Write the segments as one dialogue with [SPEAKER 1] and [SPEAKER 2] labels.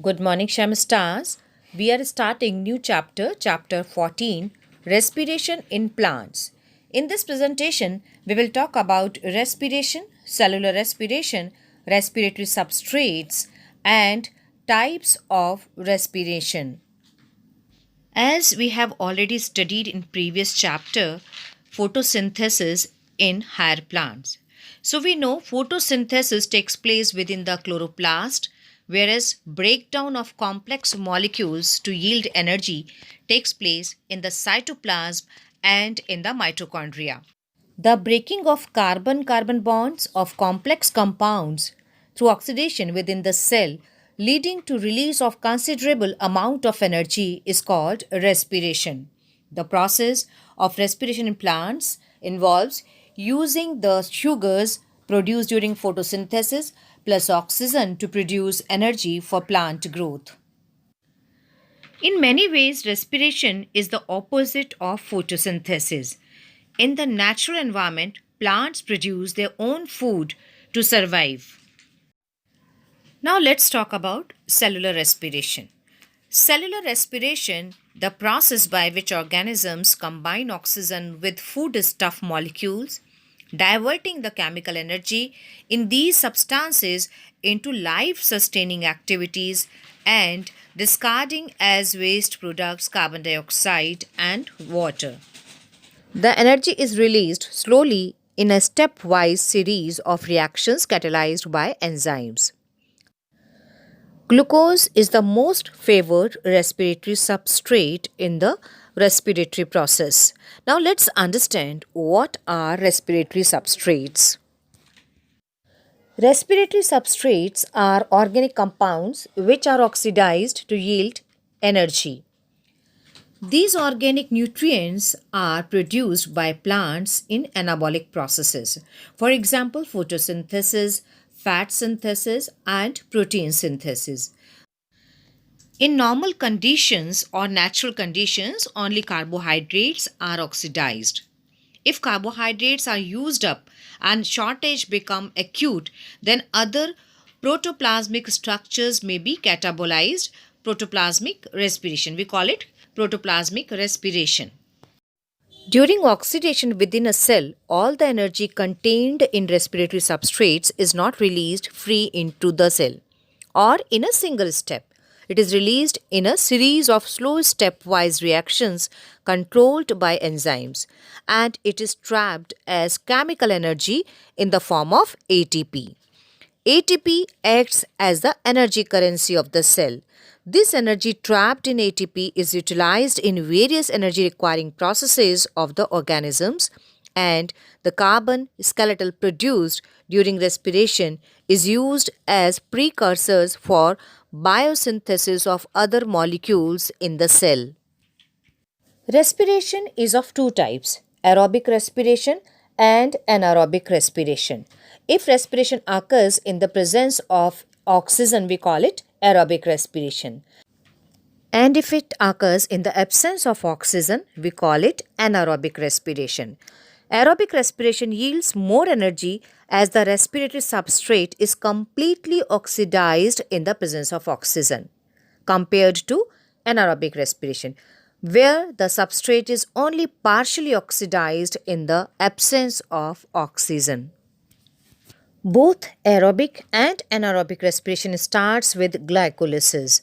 [SPEAKER 1] Good morning, Sham Stars. We are starting new chapter, chapter 14, Respiration in Plants. In this presentation, we will talk about respiration, cellular respiration, respiratory substrates, and types of respiration. As we have already studied in previous chapter, photosynthesis in higher plants. So we know photosynthesis takes place within the chloroplast, whereas breakdown of complex molecules to yield energy takes place in the cytoplasm and in the mitochondria. The breaking of carbon-carbon bonds of complex compounds through oxidation within the cell leading to release of considerable amount of energy is called respiration. The process of respiration in plants involves using the sugars produced during photosynthesis plus oxygen to produce energy for plant growth. In many ways, respiration is the opposite of photosynthesis. In the natural environment, plants produce their own food to survive. Now let's talk about cellular respiration. Cellular respiration, the process by which organisms combine oxygen with foodstuff molecules, diverting the chemical energy in these substances into life sustaining activities and discarding as waste products carbon dioxide and water. The energy is released slowly in a stepwise series of reactions catalyzed by enzymes. Glucose is the most favored respiratory substrate in the respiratory process. Now let's understand what are respiratory substrates. Respiratory substrates are organic compounds which are oxidized to yield energy. These organic nutrients are produced by plants in anabolic processes. For example, photosynthesis, fat synthesis, and protein synthesis. In normal conditions or natural conditions, only carbohydrates are oxidized. If carbohydrates are used up and shortage become acute, then other protoplasmic structures may be catabolized. Protoplasmic respiration. We call it protoplasmic respiration. During oxidation within a cell, all the energy contained in respiratory substrates is not released free into the cell or in a single step. It is released in a series of slow stepwise reactions controlled by enzymes, and it is trapped as chemical energy in the form of ATP. ATP acts as the energy currency of the cell. This energy trapped in ATP is utilized in various energy requiring processes of the organisms, and the carbon skeletal produced during respiration is used as precursors for biosynthesis of other molecules in the cell. Respiration is of two types, aerobic respiration and anaerobic respiration. If respiration occurs in the presence of oxygen, we call it aerobic respiration. And if it occurs in the absence of oxygen, we call it anaerobic respiration. Aerobic respiration yields more energy as the respiratory substrate is completely oxidized in the presence of oxygen, compared to anaerobic respiration, where the substrate is only partially oxidized in the absence of oxygen. Both aerobic and anaerobic respiration starts with glycolysis.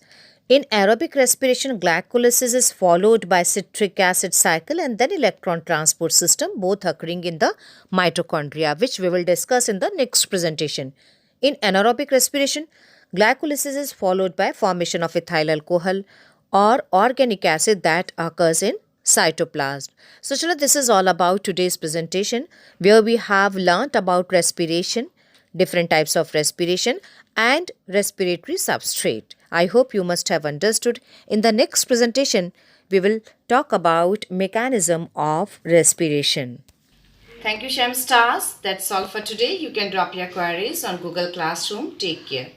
[SPEAKER 1] In aerobic respiration, glycolysis is followed by citric acid cycle and then electron transport system, both occurring in the mitochondria, which we will discuss in the next presentation. In anaerobic respiration, glycolysis is followed by formation of ethyl alcohol or organic acid that occurs in cytoplasm. So children, this is all about today's presentation, where we have learnt about respiration, different types of respiration and respiratory substrate. I hope you must have understood. In the next presentation, we will talk about mechanism of respiration. Thank you, Shem Stars. That's all for today. You can drop your queries on Google Classroom. Take care.